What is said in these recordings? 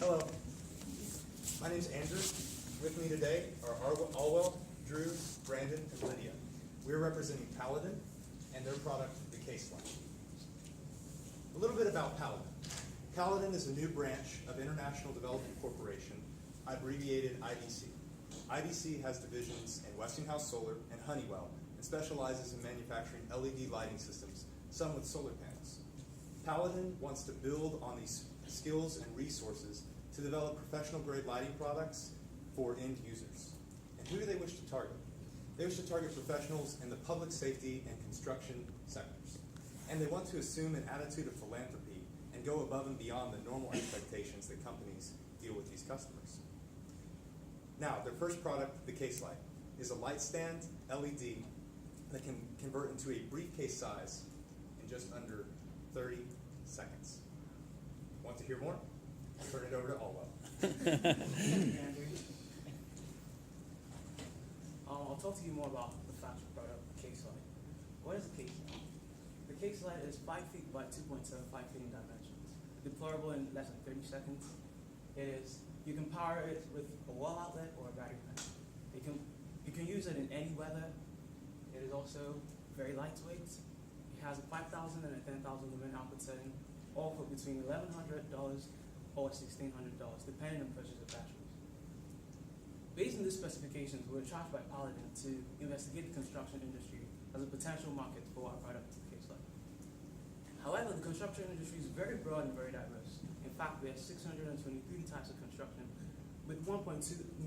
Hello, my name is Andrew. With me today are Alwell, Drew, Brandon, and Lydia. We're representing Paladin and their product, the Caselight. A little bit about Paladin. Paladin is a new branch of International Development Corporation, abbreviated IDC. IDC has divisions in Westinghouse Solar and Honeywell and specializes in manufacturing LED lighting systems, some with solar panels. Paladin wants to build on these skills and resources to develop professional-grade lighting products for end users. And who do they wish to target? They wish to target professionals in the public safety and construction sectors. And they want to assume an attitude of philanthropy and go above and beyond the normal expectations that companies deal with these customers. Now, their first product, the Caselight, is a light stand LED that can convert into a briefcase size in just under 30 seconds. Want to hear more? I'll turn it over to Alwell. I'll talk to you more about the flagship product, the Caselight. What is a Caselight? The Caselight is 5 feet by 2.75 feet in dimensions. Deployable in less than 30 seconds. You can power it with a wall outlet or a battery pack. You can use it in any weather. It is also very lightweight. It has a 5,000 and a 10,000 lumen output setting, all for between $1,100 or $1,600, depending on purchase of batteries. Based on these specifications, we were charged by Paladin to investigate the construction industry as a potential market for our product, Caselight. However, the construction industry is very broad and very diverse. In fact, we have 623 types of construction, with 1.2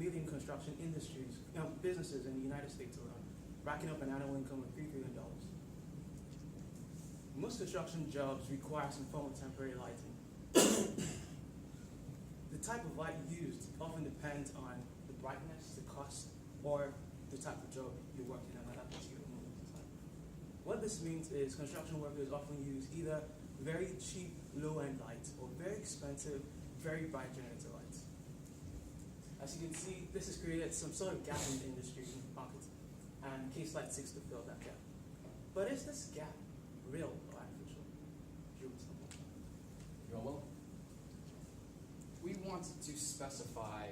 million construction businesses in the United States alone, racking up an annual income of $3 billion. Most construction jobs require some form of temporary lighting. The type of light used often depends on the brightness, the cost, or the type of job you're working on at that particular moment in time. What this means is construction workers often use either very cheap, low-end lights or very expensive, very bright generator lights. As you can see, this has created some sort of gap in the industry market, and Caselight seeks to fill that gap. But is this gap real or artificial? Well, we wanted to specify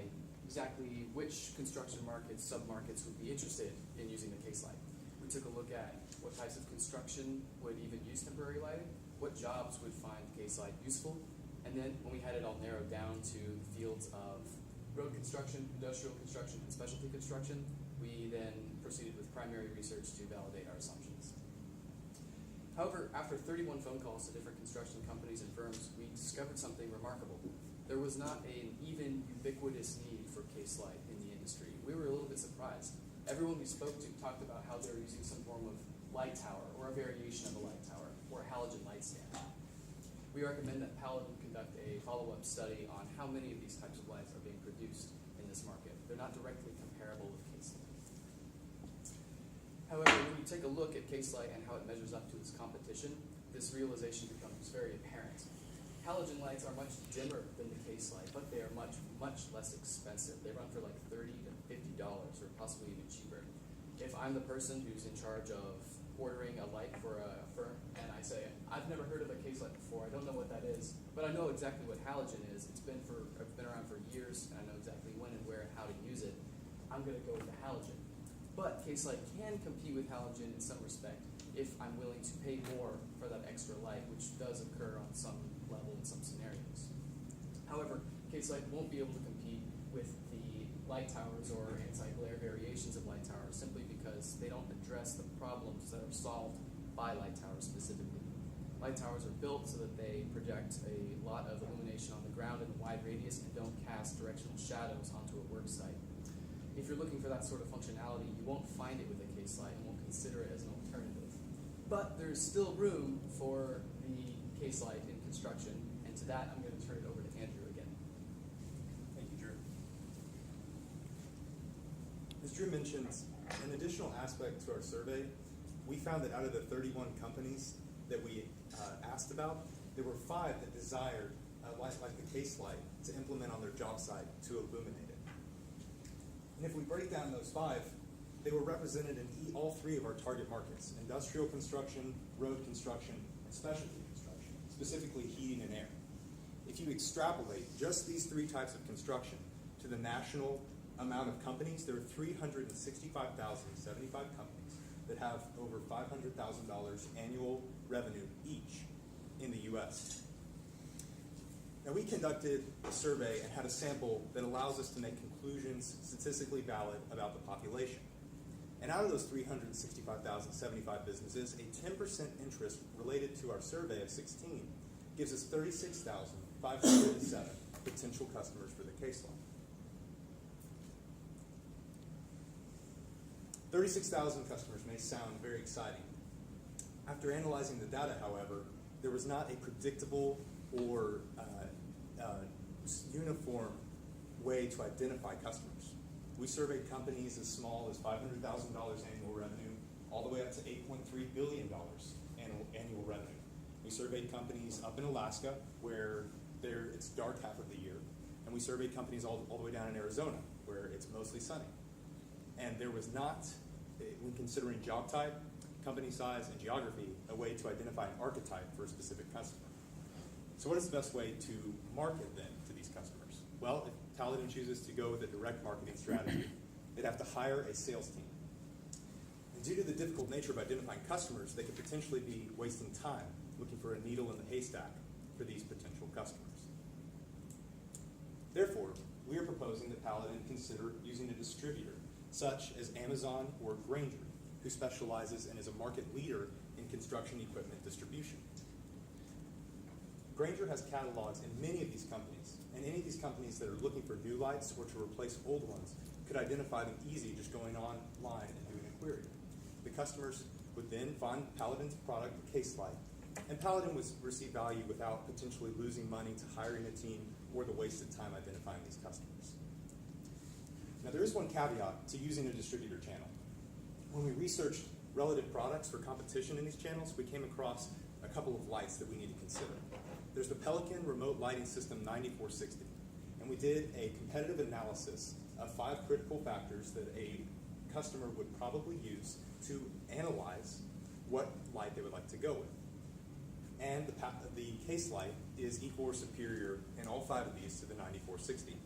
exactly which construction markets, sub-markets would be interested in using the Caselight. We took a look at what types of construction would even use temporary lighting, what jobs would find Caselight useful, and then when we had it all narrowed down to the fields of road construction, industrial construction, and specialty construction, we then proceeded with primary research to validate our assumptions. However, after 31 phone calls to different construction companies and firms, we discovered something remarkable. There was not an even ubiquitous need for Caselight in the industry. We were a little bit surprised. Everyone we spoke to talked about how they were using some form of light tower or a variation of a light tower or a halogen light stand. We recommend that Paladin conduct a follow-up study on how many of these types of lights are being produced in this market. They're not directly comparable with Caselight. However, when you take a look at Caselight and how it measures up to its competition, this realization becomes very apparent. Halogen lights are much dimmer than the Caselight, but they are much, much less expensive. They run for like $30 to $50 or possibly even cheaper. If I'm the person who's in charge of ordering a light for a firm and I say, I've never heard of a Caselight before, I don't know what that is, but I know exactly what halogen is. I've been around for years and I know exactly when and where and how to use it. I'm going to go with the halogen. But Caselight can compete with halogen in some respect if I'm willing to pay more for that extra light, which does occur on some level in some scenarios. However, Caselight won't be able to compete with the light towers or anti-glare variations of light towers simply because they don't address the problems that are solved by light towers specifically. Light towers are built so that they project a lot of illumination on the ground in a wide radius and don't cast directional shadows onto a work site. If you're looking for that sort of functionality, you won't find it with a Caselight and won't consider it as an alternative. But there's still room for the Caselight in construction, and to that I'm going to turn it over to Andrew again. Thank you, Drew. As Drew mentioned, an additional aspect to our survey, we found that out of the 31 companies that we asked about, there were 5 that desired lights like the Caselight to implement on their job site to illuminate it. And if we break down those 5, they were represented in all 3 of our target markets: industrial construction, road construction, and specialty construction, specifically heating and air. if you extrapolate just these three types of construction to the national amount of companies, there are 365,075 companies that have over $500,000 annual revenue each in the U.S. Now, we conducted a survey and had a sample that allows us to make conclusions statistically valid about the population. And out of those 365,075 businesses, a 10% interest related to our survey of 16 gives us 36,507 potential customers for the Caselight. 36,000 customers may sound very exciting. After analyzing the data, however, there was not a predictable or uniform way to identify customers. We surveyed companies as small as $500,000 annual revenue all the way up to $8.3 billion annual revenue. We surveyed companies up in Alaska where it's dark half of the year, and we surveyed companies all the way down in Arizona where it's mostly sunny. And there was not, when considering job type, company size, and geography, a way to identify an archetype for a specific customer. So what is the best way to market then to these customers? Well, if Paladin chooses to go with a direct marketing strategy, they'd have to hire a sales team. And due to the difficult nature of identifying customers, they could potentially be wasting time looking for a needle in the haystack for these potential customers. Therefore, we are proposing that Paladin consider using a distributor, such as Amazon or Grainger, who specializes and is a market leader in construction equipment distribution. Grainger has catalogs in many of these companies, and any of these companies that are looking for new lights or to replace old ones could identify them easy just going online and doing a query. The customers would then find Paladin's product, the Caselight, and Paladin would receive value without potentially losing money to hiring a team or the wasted time identifying these customers. Now, there is one caveat to using a distributor channel. When we researched relative products for competition in these channels, we came across a couple of lights that we need to consider. There's the Pelican Remote Lighting System 9460, and we did a competitive analysis of 5 critical factors that a customer would probably use to analyze what light they would like to go with. And the Caselight is equal or superior in all 5 of these to the 9460.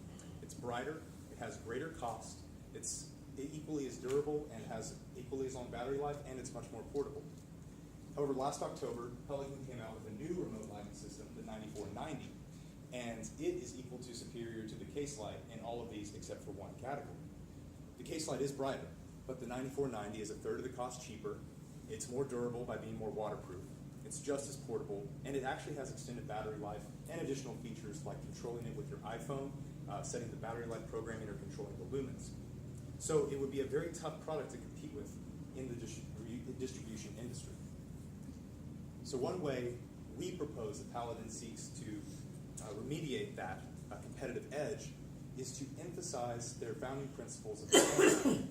It's brighter, it has greater cost, it's equally as durable and has equally as long battery life, and it's much more portable. However, last October, Pelican came out with a new remote lighting system, the 9490, and it is equal to superior to the Caselight in all of these except for one category. The Caselight is brighter, but the 9490 is a third of the cost cheaper. It's more durable by being more waterproof. It's just as portable, and it actually has extended battery life and additional features like controlling it with your iPhone, setting the battery life programming, or controlling the lumens. So it would be a very tough product to compete with in the distribution industry. So one way we propose that Paladin seeks to remediate that competitive edge is to emphasize their founding principles of philanthropy.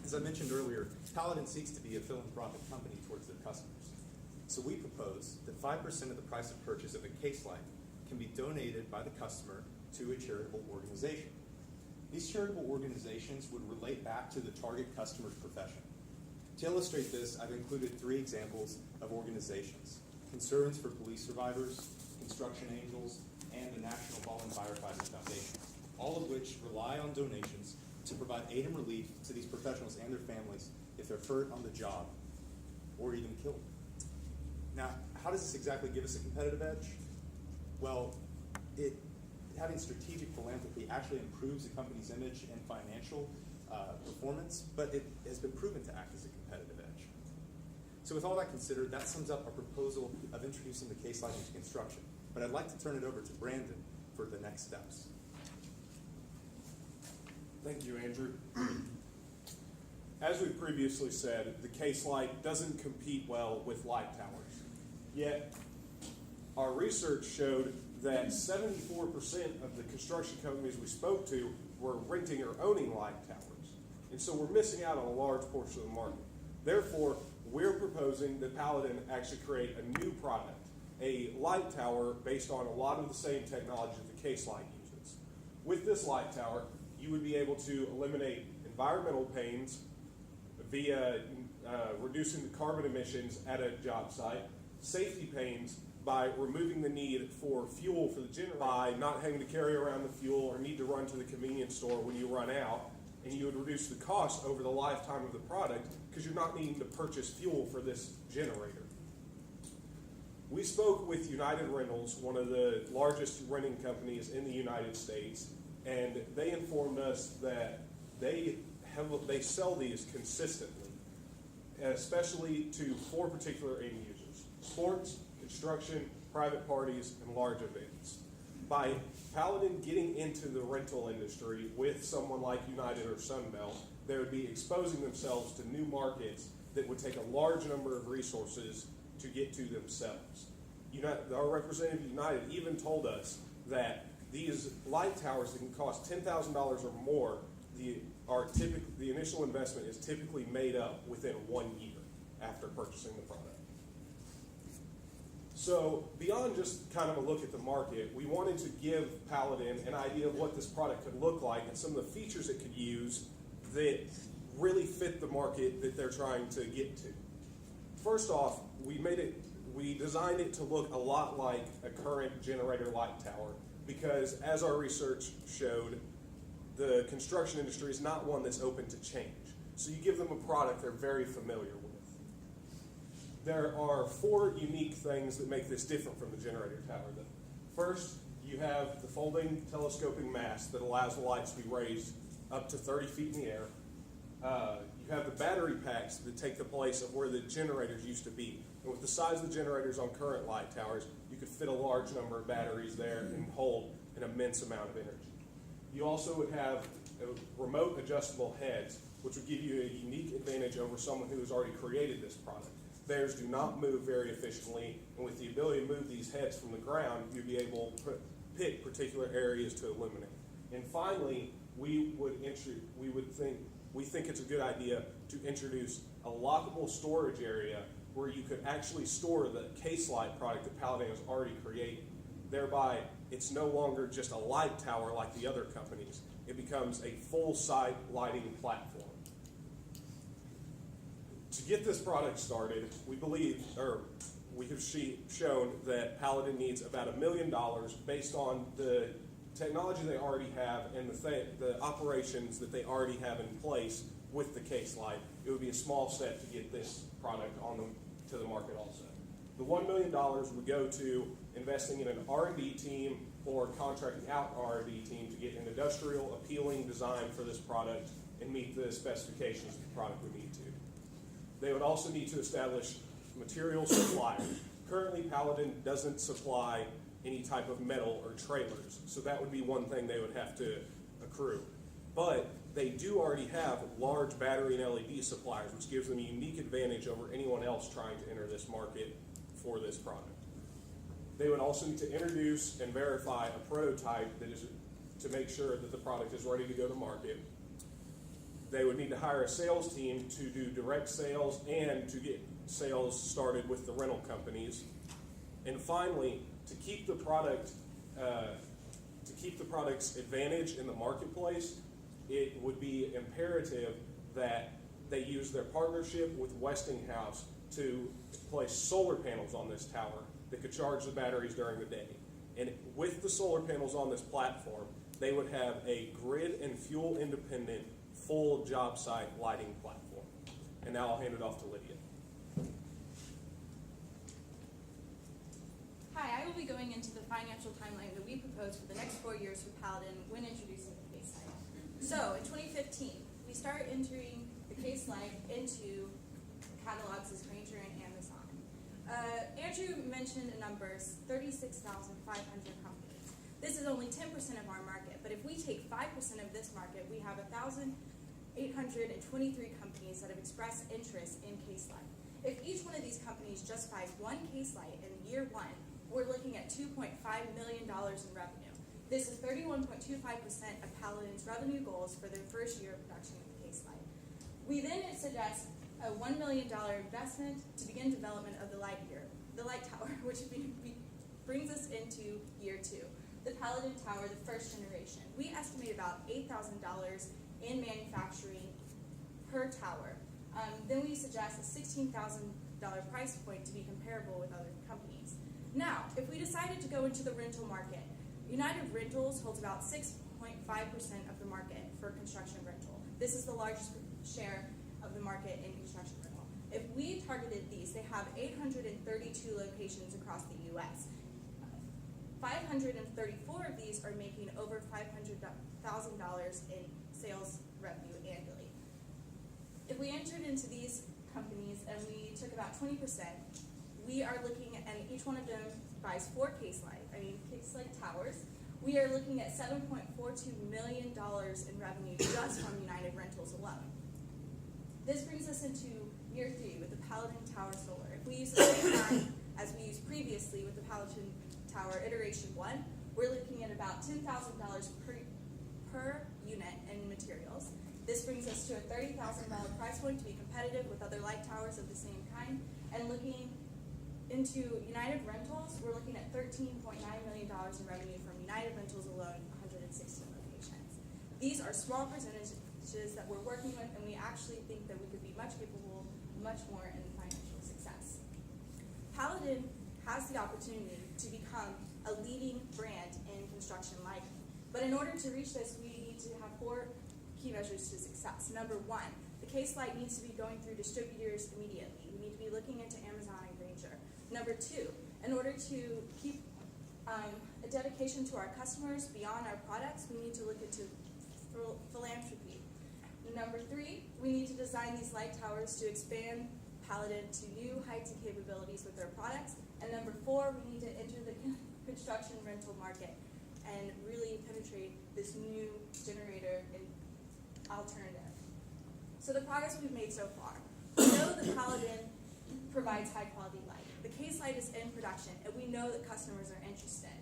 As I mentioned earlier, Paladin seeks to be a philanthropic company towards their customers. So we propose that 5% of the price of purchase of a Caselight can be donated by the customer to a charitable organization. These charitable organizations would relate back to the target customer's profession. To illustrate this, I've included 3 examples of organizations: Concerns for Police Survivors, Construction Angels, and the National Fallen Firefighters Foundation, all of which rely on donations to provide aid and relief to these professionals and their families if they're hurt on the job or even killed. Now, how does this exactly give us a competitive edge? Well, having strategic philanthropy actually improves the company's image and financial performance, but it has been proven to act as a competitive edge. So with all that considered, that sums up our proposal of introducing the Caselight into construction. But I'd like to turn it over to Brandon for the next steps. Thank you, Andrew. As we previously said, the Caselight doesn't compete well with light towers. Yet, our research showed that 74% of the construction companies we spoke to were renting or owning light towers. And so we're missing out on a large portion of the market. Therefore, we're proposing that Paladin actually create a new product, a light tower based on a lot of the same technology that the Caselight uses. With this light tower, you would be able to eliminate environmental pains via reducing the carbon emissions at a job site, safety pains by removing the need for fuel for the generator, by not having to carry around the fuel or need to run to the convenience store when you run out, and you would reduce the cost over the lifetime of the product because you're not needing to purchase fuel for this generator. We spoke with United Rentals, one of the largest renting companies in the United States, and they informed us that they sell these consistently, especially to 4 particular end users: sports, construction, private parties, and large events. By Paladin getting into the rental industry with someone like United or Sunbelt, they would be exposing themselves to new markets that would take a large number of resources to get to themselves. Our representative United even told us that these light towers that can cost $10,000 or more, the initial investment is typically made up within 1 year after purchasing the product. So beyond just kind of a look at the market, we wanted to give Paladin an idea of what this product could look like and some of the features it could use that really fit the market that they're trying to get to. First off, we designed it to look a lot like a current generator light tower because, as our research showed, the construction industry is not one that's open to change. So you give them a product they're very familiar with. There are 4 unique things that make this different from the generator tower. First, you have the folding telescoping mast that allows the lights to be raised up to 30 feet in the air. You have the battery packs that take the place of where the generators used to be. And with the size of the generators on current light towers, you could fit a large number of batteries there and hold an immense amount of energy. You also would have remote adjustable heads, which would give you a unique advantage over someone who has already created this product. Theirs do not move very efficiently, and with the ability to move these heads from the ground, you'd be able to pick particular areas to illuminate. And finally, we think it's a good idea to introduce a lockable storage area where you could actually store the Caselight product that Paladin has already created. Thereby, it's no longer just a light tower like the other companies. It becomes a full-site lighting platform. To get this product started, we have shown that Paladin needs about $1 million based on the technology they already have and the operations that they already have in place with the Caselight. It would be a small step to get this product to the market also. The $1 million would go to investing in an R&D team or contracting out an R&D team to get an industrial appealing design for this product and meet the specifications the product would need to. They would also need to establish material suppliers. Currently, Paladin doesn't supply any type of metal or trailers, so that would be one thing they would have to accrue. But they do already have large battery and LED suppliers, which gives them a unique advantage over anyone else trying to enter this market for this product. They would also need to introduce and verify a prototype that is to make sure that the product is ready to go to market. They would need to hire a sales team to do direct sales and to get sales started with the rental companies. And finally, to keep the product's advantage in the marketplace, it would be imperative that they use their partnership with Westinghouse to place solar panels on this tower that could charge the batteries during the day. And with the solar panels on this platform, they would have a grid and fuel independent full job site lighting platform. And now I'll hand it off to Lydia. Hi, I will be going into the financial timeline that we propose for the next 4 years for Paladin when introducing the Caselight. So in 2015, we start entering the Caselight into catalogs as Granger and Amazon. Andrew mentioned a number, 36,500 companies. This is only 10% of our market, but if we take 5% of this market, we have 1,823 companies that have expressed interest in Caselight. If each one of these companies just buys one Caselight in year 1, we're looking at $2.5 million in revenue. This is 31.25% of Paladin's revenue goals for their first year of production of the Caselight. We then suggest a $1 million investment to begin development of the light tower, which brings us into year 2. The Paladin Tower, the first generation. We estimate about $8,000 in manufacturing per tower. Then we suggest a $16,000 price point to be comparable with other companies. Now, decided to go into the rental market. United Rentals holds about 6.5% of the market for construction rental. This is the largest share of the market in construction rental. If we targeted these, they have 832 locations across the U.S. 534 of these are making over $500,000 in sales revenue annually. If we entered into these companies and we took about 20%, we are looking at, and each one of them buys 4 Caselight towers. We are looking at $7.42 million in revenue just from United Rentals alone. This brings us into year 3 with the Paladin Tower Solar. If we use the same line as we used previously with the Paladin Tower Iteration 1, we're looking at about $10,000 per unit in materials. This brings us to a $30,000 price point to be competitive with other light towers of the same kind. And looking into United Rentals, we're looking at $13.9 million in revenue from United Rentals alone, 116 locations. These are small percentages that we're working with, and we actually think that we could be much capable, much more in financial success. Paladin has the opportunity to become a leading brand in construction lighting. But in order to reach this, we need to have 4 key measures to success. Number 1, the Caselight needs to be going through distributors immediately. We need to be looking into Amazon and Granger. Number 2, in order to keep a dedication to our customers beyond our products, we need to look into philanthropy. Number 3, we need to design these light towers to expand Paladin to new heights and capabilities with their products. And number 4, we need to enter the construction rental market and really penetrate this new generator and alternative. So the progress we've made so far. We know that Paladin provides high quality light. The Caselight is in production, and we know that customers are interested.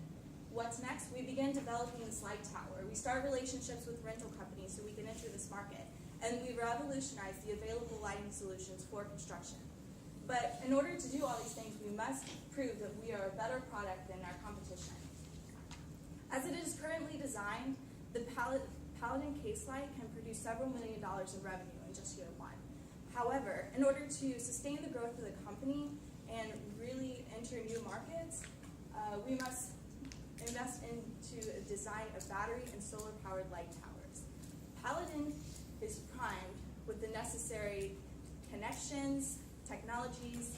What's next? We begin developing this light tower. We start relationships with rental companies so we can enter this market, and we revolutionize the available lighting solutions for construction. But in order to do all these things, we must prove that we are a better product than our competition. As it is currently designed, the Paladin Caselight can produce several $1 million in revenue in just year 1. However, in order to sustain the growth of the company and really enter new markets, we must invest into a design of battery and solar-powered light towers. Paladin is primed with the necessary connections, technologies,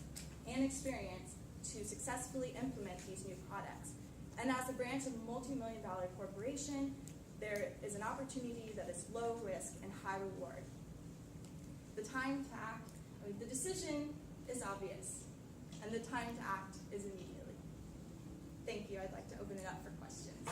and experience to successfully implement these new products. And as a branch of a multi-million-dollar corporation, there is an opportunity that is low risk and high reward. The time to act, the decision is obvious, and the time to act is immediately. Thank you. I'd like to open it up for questions.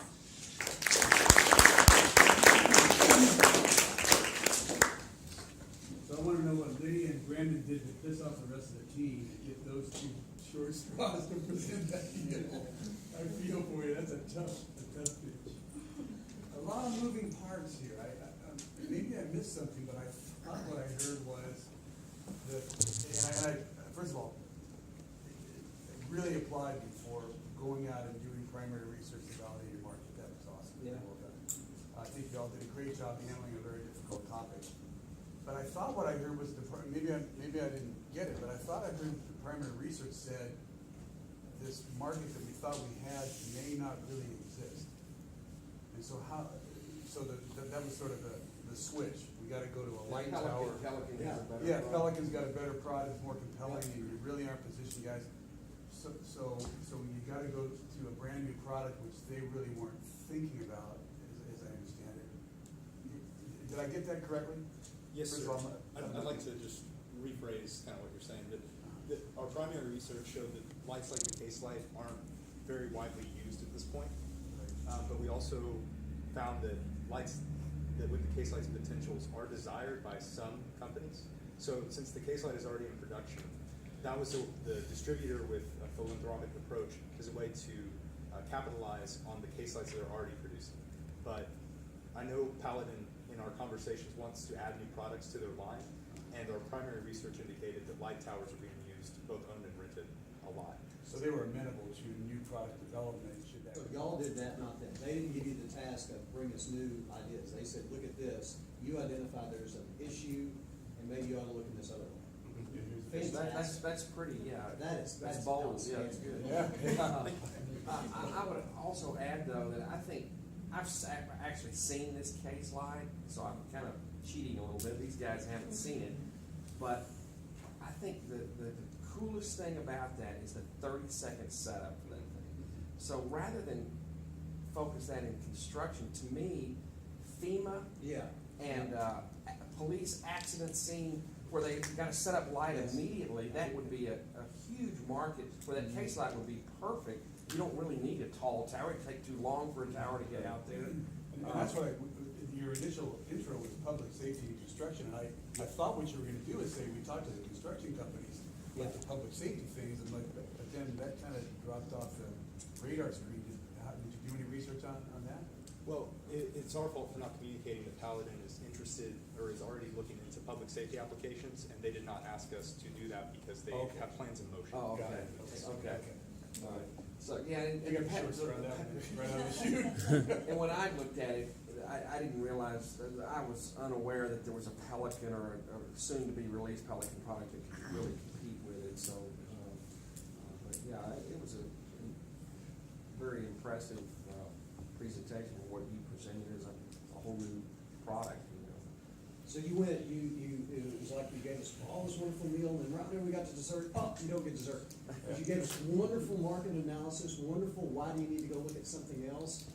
So I want to know what Lydia and Brandon did to piss off the rest of the team and get those 2 short straws to present that to you. I feel for you. That's a tough pitch. A lot of moving parts here. Maybe I missed something, but I thought what I heard was that, first of all, it really applied before going out and doing primary research to validate your market. That was awesome. Yeah. Well done. I think y'all did a great job handling a very difficult topic. But I thought what I heard was maybe I didn't get it, but I thought I heard the primary research said this market that we thought we had may not really exist. And so that was sort of the switch. We got to go to a light tower. Pelican has a better product. Pelican's got a better product, more compelling, and you really aren't positioned, guys. So you got to go to a brand new product, which they really weren't thinking about, as I understand it. Did I get that correctly? Yes, First sir. of all, I'd like to just rephrase kind of what you're saying. That our primary research showed that lights like the Caselight aren't very widely used at this point. But we also found that lights that with the Caselight's potentials are desired by some companies. So since the Caselight is already in production, that was the distributor with a philanthropic approach as a way to capitalize on the Caselights that are already producing. But I know Paladin in our conversations wants to add new products to their line, and our primary research indicated that light towers are being used, both owned and rented, a lot. So they were amenable to new product development. Should that So y'all did that, not them. They didn't give you the task of bring us new ideas. They said, look at this. You identify there's an issue, and maybe you ought to look in this other one. Here's the Fantastic. That's pretty, yeah. That's bold, yeah. outstanding. Yeah. I would also add, though, that I think I've actually seen this Caselight, so I'm kind of cheating a little bit. These guys haven't seen it. But I think the coolest thing about that is the 30-second setup for that thing. So rather than focus that in construction, to me, FEMA Yeah. and police accident scene where they got to set up light immediately, that would be a huge market where that case light would be perfect. You don't really need a tall tower. It'd take too long for a tower to get out there. And that's what your initial intro was public safety and construction, and I thought what you were gonna do is say, we talked to the construction companies, like the public safety things, and like, but then that kind of dropped off the radar screen. Did you do any research on that? Well, it's our fault for not communicating that Paladin is interested or is already looking into public safety applications, and they did not ask us to do that because they Okay. have plans in motion. Oh, Got okay. it. Okay. All right. So, yeah, and You got the short straw on that one, right out of the chute. and when I looked at it, I didn't realize, I was unaware that there was a Pelican or a soon-to-be released Pelican product that could really compete with it, so, but yeah, it was a very impressive presentation of what you presented as a whole new product, you know. So you went, it was like you gave us all this wonderful meal, and then right there we got to dessert, oh, you don't get dessert. But you gave us wonderful market analysis, wonderful, why do you need to go look at something else?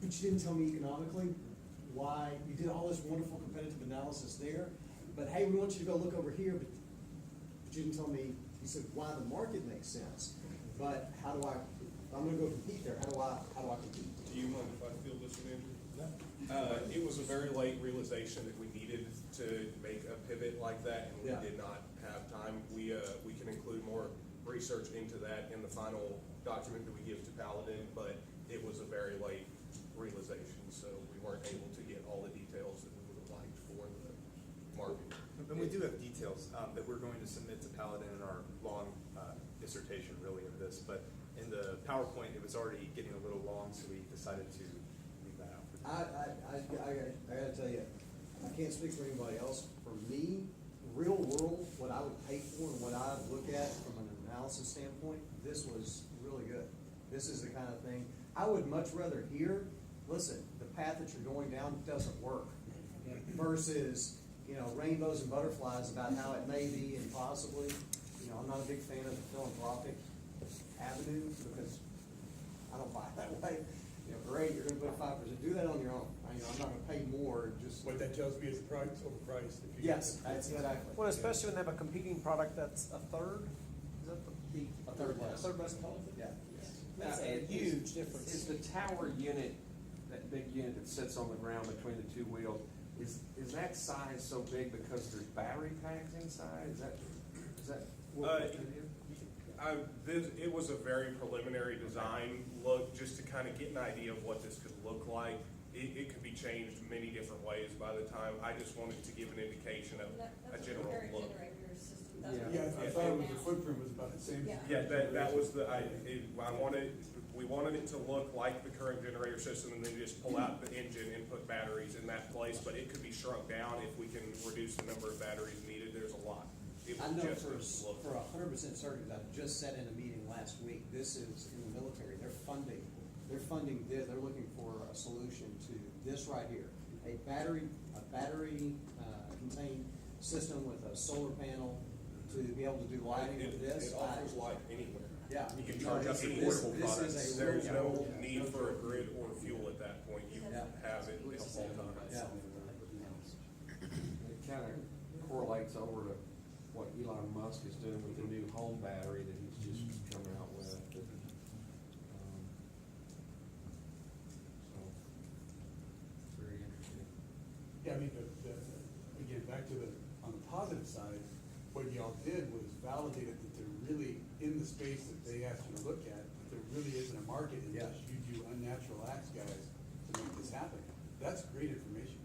But you didn't tell me economically why, you did all this wonderful competitive analysis there, but hey, we want you to go look over here, but you didn't tell me, you said why the market makes sense, but how do I, if I'm gonna go compete there, how do I compete? Do you mind if I field this one, Andrew? No. It was a very late realization that we needed to make a pivot like that, and we Yeah. did not have time. We can include more research into that in the final document that we give to Paladin, but it was a very late realization, so we weren't able to get all the details that we would have liked for the market. And we do have details that we're going to submit to Paladin in our long dissertation, really, of this. But in the PowerPoint, it was already getting a little long, so we decided to leave that out. I gotta tell you, I can't speak for anybody else. For me, real world, what I would pay for and what I look at from an analysis standpoint, this was really good. This is the kind of thing, I would much rather hear, listen, the path that you're going down doesn't work, versus, you know, rainbows and butterflies about how it may be and possibly. You know, I'm not a big fan of the philanthropic avenue because I don't buy that way. You know, great, you're gonna put 5%, do that on your own. You know, I'm not gonna pay more, just. What that tells me is the product's overpriced. If you Yes, get that's exactly. Well, especially when they have a competing product that's a third, is that the? A third less. Third best quality? Yeah. That's a huge difference. Is the tower unit, that big unit that sits on the ground between the two wheels, is that size so big because there's battery packs inside? Is that what it is? It was a very preliminary design look, just to kind of get an idea of what this could look like. It could be changed many different ways by the time. I just wanted to give an indication of a general look. Yeah, I thought the footprint was about the same. Yeah, that was we wanted it to look like the current generator system and then just pull out the engine and put batteries in that place, but it could be shrunk down if we can reduce the number of batteries needed. There's a lot. It I was know just a look. for 100% certain, I just sat in a meeting last week, this is in the military, they're funding this, they're looking for a solution to this right here. A battery contained system with a solar panel to be able to do lighting with this. It offers light anywhere. Yeah. You can charge up to This- portable this is products. a There's real- no need for a grid or fuel at that point. You Yeah. have it at all times. Yeah. It kind of correlates over to what Elon Musk is doing with the new home battery that he's just coming out with. So, it's very interesting. Yeah, I mean, again, back to on the positive side, what y'all did was validated that they're really in the space that they asked you to look at, that there really isn't a market unless you do unnatural acts, guys, to make this happen. That's great information.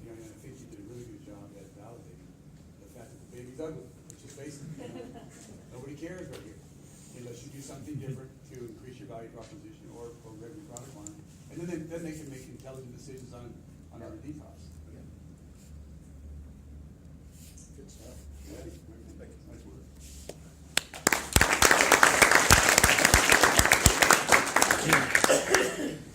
You know, and I think you did a really good job at validating the fact that the baby's ugly, let's just face it. Nobody cares right here, unless you do something different to increase your value proposition or revenue product line. And then they can make intelligent decisions on R&D costs. Good stuff. Nice work. 14.